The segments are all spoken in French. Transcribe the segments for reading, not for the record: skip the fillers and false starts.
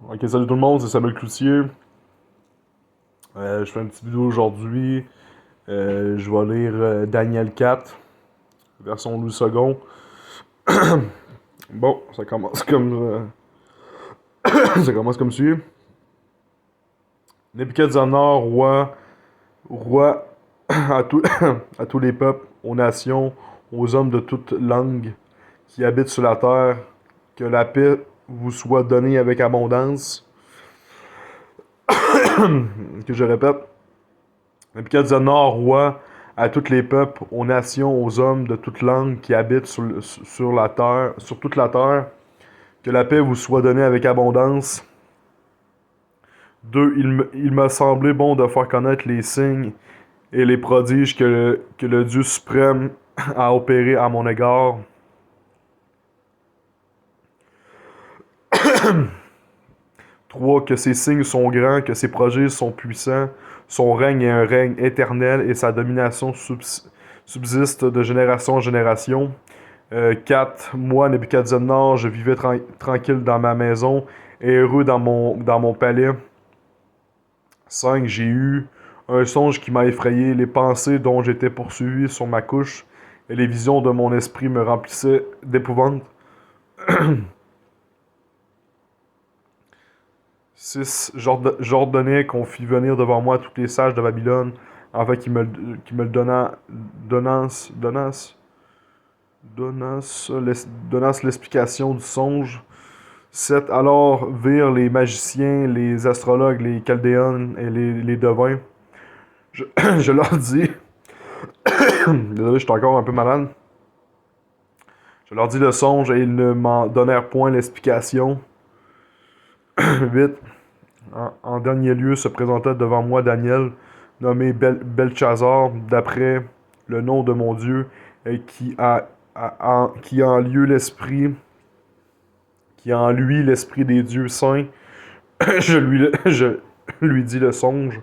Ok, salut tout le monde, c'est Samuel Cloutier. Je fais une petite vidéo aujourd'hui. Je vais lire Daniel 4, version Louis II. Bon, ça commence comme ça commence comme suit. Nebuchadnezzar, roi à, à tous les peuples, aux nations, aux hommes de toute langue qui habitent sur la terre, que la paix vous soit donnée avec abondance. Que je répète. Nebuchadnezzar, roi à tous les peuples, aux nations, aux hommes de toute langue qui habitent sur la terre, sur toute la terre, que la paix vous soit donnée avec abondance. 2. Il m'a semblé bon de faire connaître les signes et les prodiges que le Dieu suprême a opérés à mon égard. 3. Que ses signes sont grands, que ses prodiges sont puissants, son règne est un règne éternel et sa domination subsiste de génération en génération. 4. Moi, Nebuchadnezzar, je vivais tranquille dans ma maison et heureux dans mon palais. 5. J'ai eu un songe qui m'a effrayé, les pensées dont j'étais poursuivi sur ma couche et les visions de mon esprit me remplissaient d'épouvante. 6. J'ordonnais qu'on fît venir devant moi tous les sages de Babylone, afin qu'ils me donnassent l'explication du songe. 7. Alors virent les magiciens, les astrologues, les chaldéens et les devins. Je, je leur dis, désolé, je suis encore un peu malade. Je leur dis le songe et ils ne m'en donnèrent point l'explication. 8. En dernier lieu se présenta devant moi Daniel, nommé Belchazar, d'après le nom de mon Dieu, et qui a en lieu l'esprit, qui a en lui l'esprit des dieux saints. Je lui dis le songe.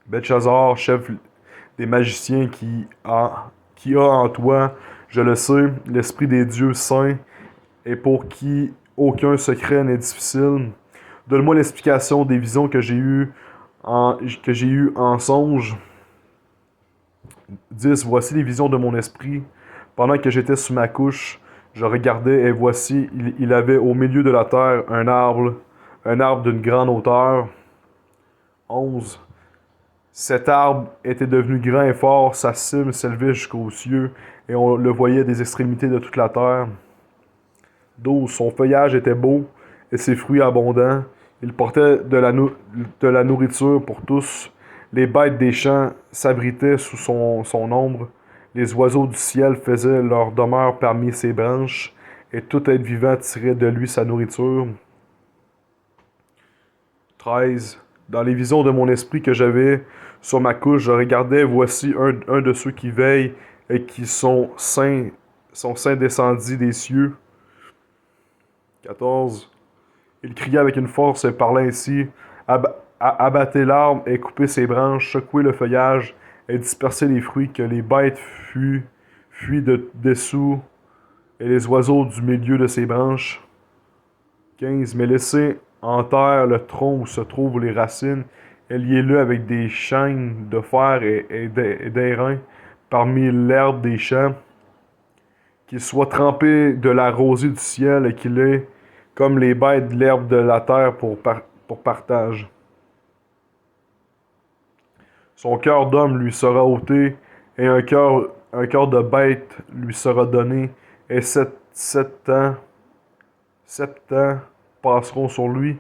Belchazar, chef des magiciens qui a en toi, je le sais, l'esprit des dieux saints, et pour qui aucun secret n'est difficile. Donne-moi l'explication des visions que j'ai eues en songe. 10. Voici les visions de mon esprit. Pendant que j'étais sous ma couche, je regardais et voici, il avait au milieu de la terre un arbre d'une grande hauteur. 11. Cet arbre était devenu grand et fort, sa cime s'élevait jusqu'aux cieux, et on le voyait des extrémités de toute la terre. 12. Son feuillage était beau, et ses fruits abondants. Il portait de la nourriture pour tous. Les bêtes des champs s'abritaient sous son ombre. Les oiseaux du ciel faisaient leur demeure parmi ses branches, et tout être vivant tirait de lui sa nourriture. 13. Dans les visions de mon esprit que j'avais sur ma couche, je regardais, voici un de ceux qui veillent et qui sont saints descendus des cieux. 14. Il criait avec une force et parlait ainsi: Abattez l'arbre et coupez ses branches, secouez le feuillage et dispersez les fruits, que les bêtes fuient de dessous et les oiseaux du milieu de ses branches. 15. Mais laissez en terre le tronc où se trouvent les racines, et liez-le avec des chaînes de fer et d'airain parmi l'herbe des champs, qu'il soit trempé de la rosée du ciel et qu'il ait, comme les bêtes, de l'herbe de la terre pour partage. Son cœur d'homme lui sera ôté, et un cœur de bête lui sera donné, et sept ans passeront sur lui.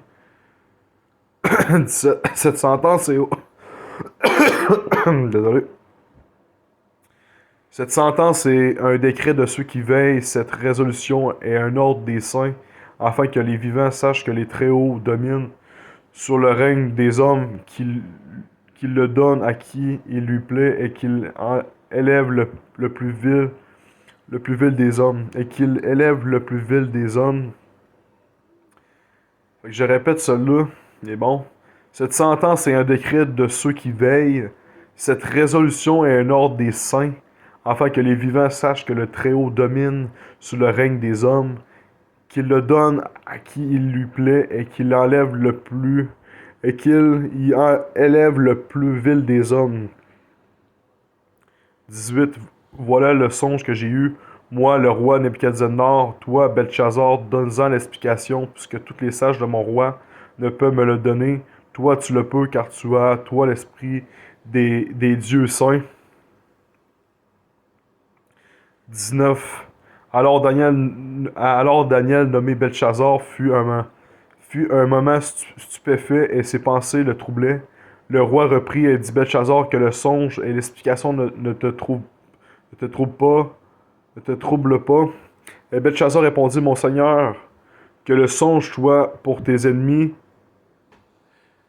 Cette sentence est... Désolé. Cette sentence est un décret de ceux qui veillent, cette résolution est un ordre des saints, afin que les vivants sachent que les Très-Hauts dominent sur le règne des hommes, qu'il le donne à qui il lui plaît, et qu'il élève le plus vil des hommes, et qu'il élève le plus vil des hommes. Fait que je répète cela, mais bon. Cette sentence est un décret de ceux qui veillent, cette résolution est un ordre des saints, afin que les vivants sachent que le Très-Haut domine sur le règne des hommes, qu'il le donne à qui il lui plaît et qu'il enlève le plus et qu'il y élève le plus vil des hommes. 18. Voilà le songe que j'ai eu, moi, le roi Nebuchadnezzar, toi, Belchazzar, donne-en l'explication, puisque tous les sages de mon roi ne peuvent me le donner. Toi, tu le peux, car tu as, toi, l'esprit des dieux saints. 19. Alors Daniel, nommé Belchazzar, fut un moment stupéfait et ses pensées le troublaient. Le roi reprit et dit Belchazzar que le songe et l'explication ne te troublent pas, ne te trouble pas. Et Belchazzar répondit Mon Seigneur, que le songe soit pour tes ennemis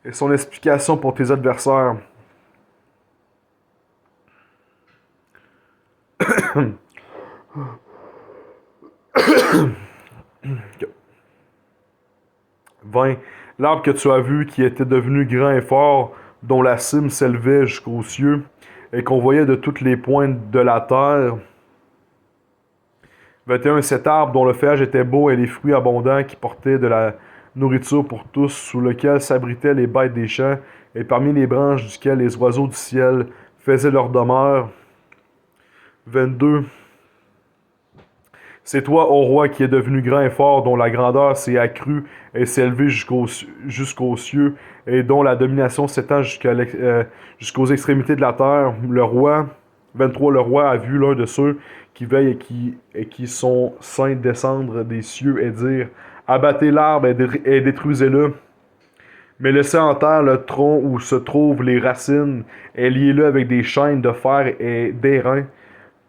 et son explication pour tes adversaires. Okay. 20. L'arbre que tu as vu, qui était devenu grand et fort, dont la cime s'élevait jusqu'aux cieux, et qu'on voyait de toutes les pointes de la terre. 21. Cet arbre dont le feuillage était beau et les fruits abondants, qui portaient de la nourriture pour tous, sous lequel s'abritaient les bêtes des champs, et parmi les branches duquel les oiseaux du ciel faisaient leur demeure. 22. C'est toi, ô roi, qui est devenu grand et fort, dont la grandeur s'est accrue et s'est élevée jusqu'aux cieux, et dont la domination s'étend jusqu'aux extrémités de la terre. Le roi, 23, le roi a vu l'un de ceux qui veillent et qui sont saints descendre des cieux et dire Abattez l'arbre et détruisez-le. Mais laissez en terre le tronc où se trouvent les racines, et liez-le avec des chaînes de fer et d'airain.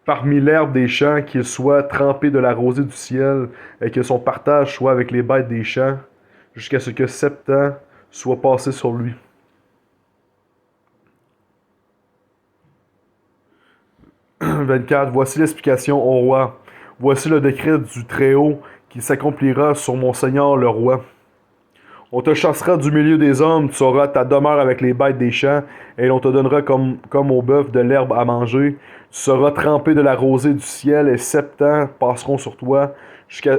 Parmi l'herbe des champs, qu'il soit trempé de la rosée du ciel, et que son partage soit avec les bêtes des champs, jusqu'à ce que 7 ans soient passés sur lui. 24. Voici l'explication, ô roi. Voici le décret du Très-Haut qui s'accomplira sur mon Seigneur le roi. On te chassera du milieu des hommes, tu auras ta demeure avec les bêtes des champs, et l'on te donnera comme au bœuf de l'herbe à manger. Tu seras trempé de la rosée du ciel, et 7 ans passeront sur toi, jusqu'à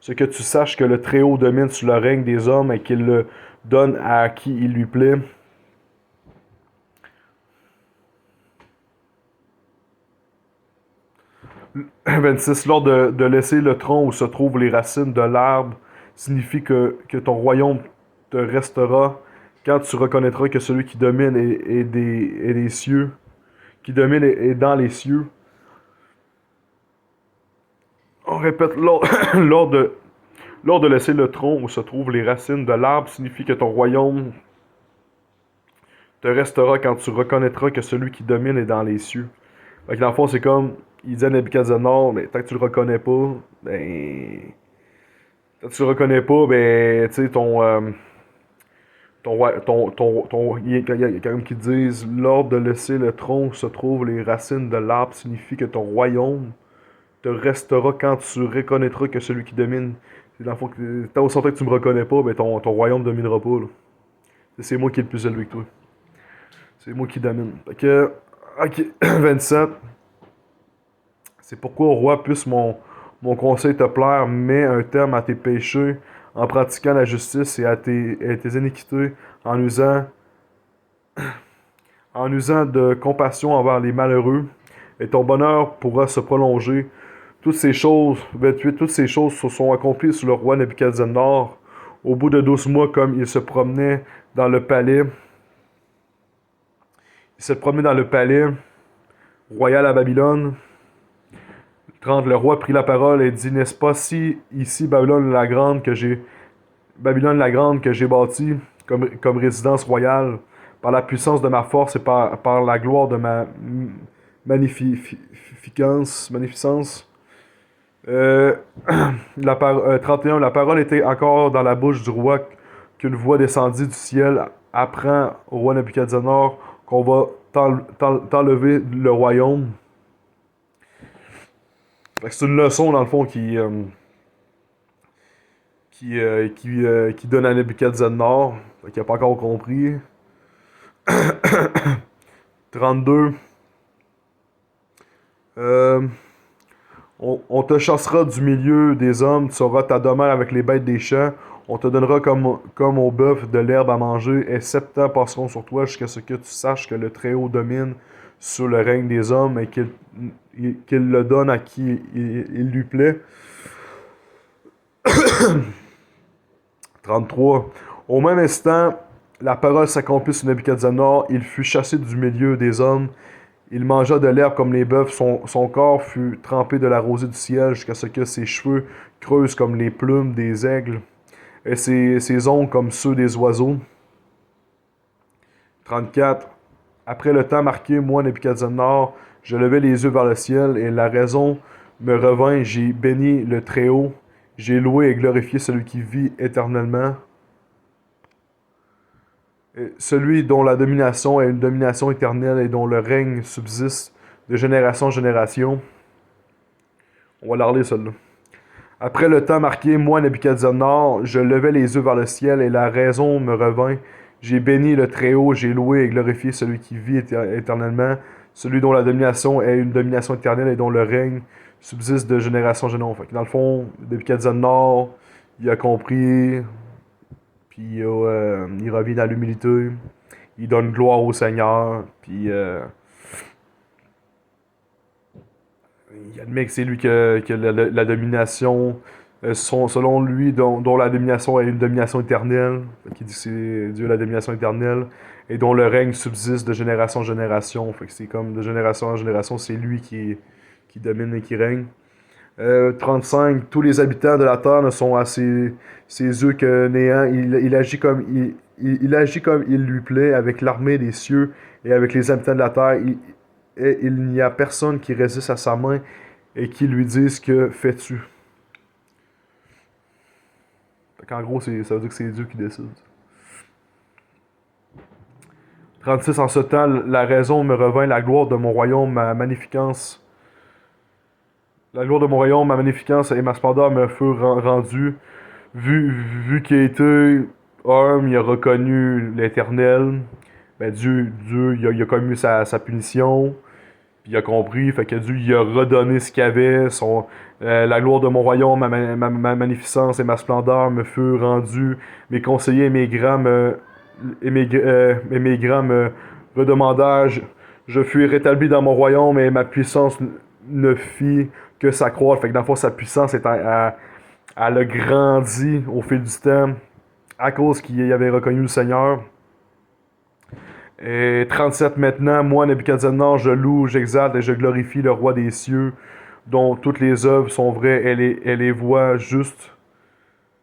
ce que tu saches que le Très-Haut domine sur le règne des hommes et qu'il le donne à qui il lui plaît. « 26. Lors de laisser le tronc où se trouvent les racines de l'arbre, signifie que ton royaume te restera quand tu reconnaîtras que celui qui domine est des cieux, qui domine est dans les cieux. On répète, lors de laisser le tronc où se trouvent les racines de l'arbre, signifie que ton royaume te restera quand tu reconnaîtras que celui qui domine est dans les cieux. Fait que dans le fond, c'est comme, il dit à Nebuchadnezzar, mais tant que tu le reconnais pas, ben... Quand tu le reconnais pas, ben, tu sais, il y a quand même qui disent, l'ordre de laisser le tronc où se trouvent les racines de l'arbre signifie que ton royaume te restera quand tu reconnaîtras que celui qui domine, c'est dans le fond, tant au que tu me reconnais pas, ben ton royaume ne dominera pas, là. C'est moi qui est le plus élevé que toi. C'est moi qui domine. Fait que, ok, 27. C'est pourquoi, au roi, puisse mon conseil te plaire, mets un terme à tes péchés en pratiquant la justice et à tes iniquités, en usant de compassion envers les malheureux, et ton bonheur pourra se prolonger. Toutes ces choses, 28, toutes ces choses se sont accomplies sous le roi Nebuchadnezzar. Au bout de 12 mois, comme il se promenait dans le palais, royal à Babylone. 30. Le roi prit la parole et dit, n'est-ce pas si ici Babylone la Grande que j'ai bâtie comme résidence royale, par la puissance de ma force et par la gloire de ma magnificence. 31. La parole était encore dans la bouche du roi qu'une voix descendit du ciel. Apprends au roi Nebuchadnezzar qu'on va t'enlever le royaume. Fait que c'est une leçon, dans le fond, qui donne à Nebuchadnezzar. Fait qu'il n'a pas encore compris. 32. On te chassera du milieu des hommes, tu auras ta demeure avec les bêtes des champs. On te donnera comme au bœuf de l'herbe à manger, et 7 ans passeront sur toi jusqu'à ce que tu saches que le Très-Haut domine sur le règne des hommes et qu'il le donne à qui il lui plaît. 33. Au même instant, la parole s'accomplit sur Nebuchadnezzar. Il fut chassé du milieu des hommes. Il mangea de l'herbe comme les bœufs. Son corps fut trempé de la rosée du ciel jusqu'à ce que ses cheveux creusent comme les plumes des aigles et ses ongles comme ceux des oiseaux. 34. Après le temps marqué, moi, Nebuchadnezzar, je levai les yeux vers le ciel et la raison me revint. J'ai béni le Très-Haut. J'ai loué et glorifié celui qui vit éternellement. Celui dont la domination est une domination éternelle et dont le règne subsiste de génération en génération. On va la relire celle-là. Après le temps marqué, moi, Nebuchadnezzar, je levai les yeux vers le ciel et la raison me revint. J'ai béni le Très-Haut, j'ai loué et glorifié celui qui vit éternellement, celui dont la domination est une domination éternelle et dont le règne subsiste de génération en génération. Fait que dans le fond, Nebuchadnezzar, il a compris, puis il revient dans l'humilité, il donne gloire au Seigneur, puis il admet que c'est lui qui a la domination, selon lui, dont la domination est une domination éternelle, qui dit que c'est Dieu la domination éternelle, et dont le règne subsiste de génération en génération. Fait que c'est comme de génération en génération, c'est lui qui domine et qui règne. 35. Tous les habitants de la terre ne sont à ses yeux que néant. Il agit comme il agit comme il lui plaît avec l'armée des cieux et avec les habitants de la terre. Et il n'y a personne qui résiste à sa main et qui lui dise que fais-tu. En gros, ça veut dire que c'est Dieu qui décide. 36. En ce temps, la raison me revint, la gloire de mon royaume, ma magnificence. La gloire de mon royaume, ma magnificence et ma splendeur me furent rendues. Vu qu'il a été homme, il a reconnu l'Éternel. Ben Dieu il a commis sa punition. Puis il a compris, fait que Dieu il a redonné ce qu'il avait. La gloire de mon royaume, ma magnificence et ma splendeur me furent rendues. Mes conseillers et mes grands me redemandèrent. Je fus rétabli dans mon royaume et ma puissance ne fit que s'accroître. Fait que dans le fond, sa puissance elle a grandi au fil du temps à cause qu'il avait reconnu le Seigneur. Et 37. Maintenant, moi, Nebuchadnezzar, je loue, j'exalte et je glorifie le roi des cieux, dont toutes les œuvres sont vraies et les voies justes,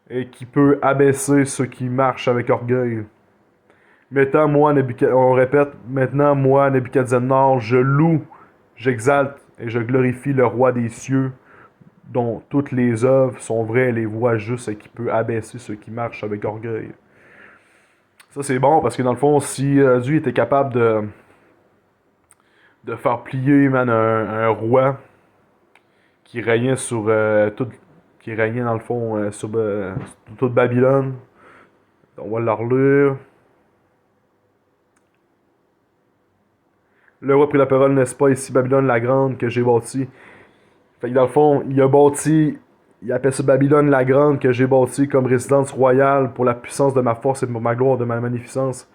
et qui peut abaisser ceux qui marchent avec orgueil. On répète, maintenant, moi, Nebuchadnezzar, je loue, j'exalte et je glorifie le roi des cieux, dont toutes les œuvres sont vraies et les voies justes, et qui peut abaisser ceux qui marchent avec orgueil. Ça, c'est bon, parce que dans le fond, si Dieu était capable de faire plier, man, un roi qui régnait sur qui régnait dans le fond sur toute Babylone. On va la relire. Le roi prit la parole, n'est-ce pas, ici Babylone la grande que j'ai bâtie. Fait que dans le fond, il appelle ça Babylone la grande que j'ai bâtie comme résidence royale pour la puissance de ma force et pour ma gloire, de ma magnificence.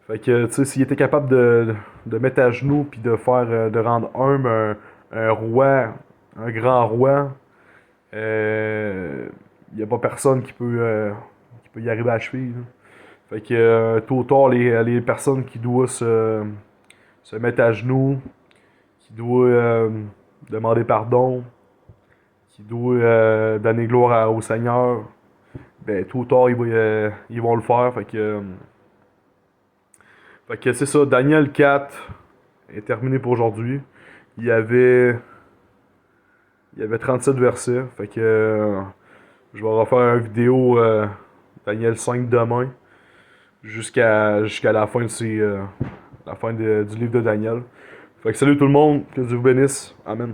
Fait que, tu sais, s'il était capable de mettre à genoux puis de rendre humble un roi, un grand roi, il n'y a pas personne qui peut y arriver à la cheville. Là. Fait que, tôt ou tard, les personnes qui doivent se mettre à genoux, qui doivent demander pardon, qui doivent donner gloire au Seigneur, ben, tôt ou tard, ils vont le faire. Fait que c'est ça, Daniel 4 est terminé pour aujourd'hui. Il y avait 37 versets. Fait que je vais refaire une vidéo Daniel 5 demain jusqu'à la fin du livre de Daniel. Fait que salut tout le monde, que Dieu vous bénisse. Amen.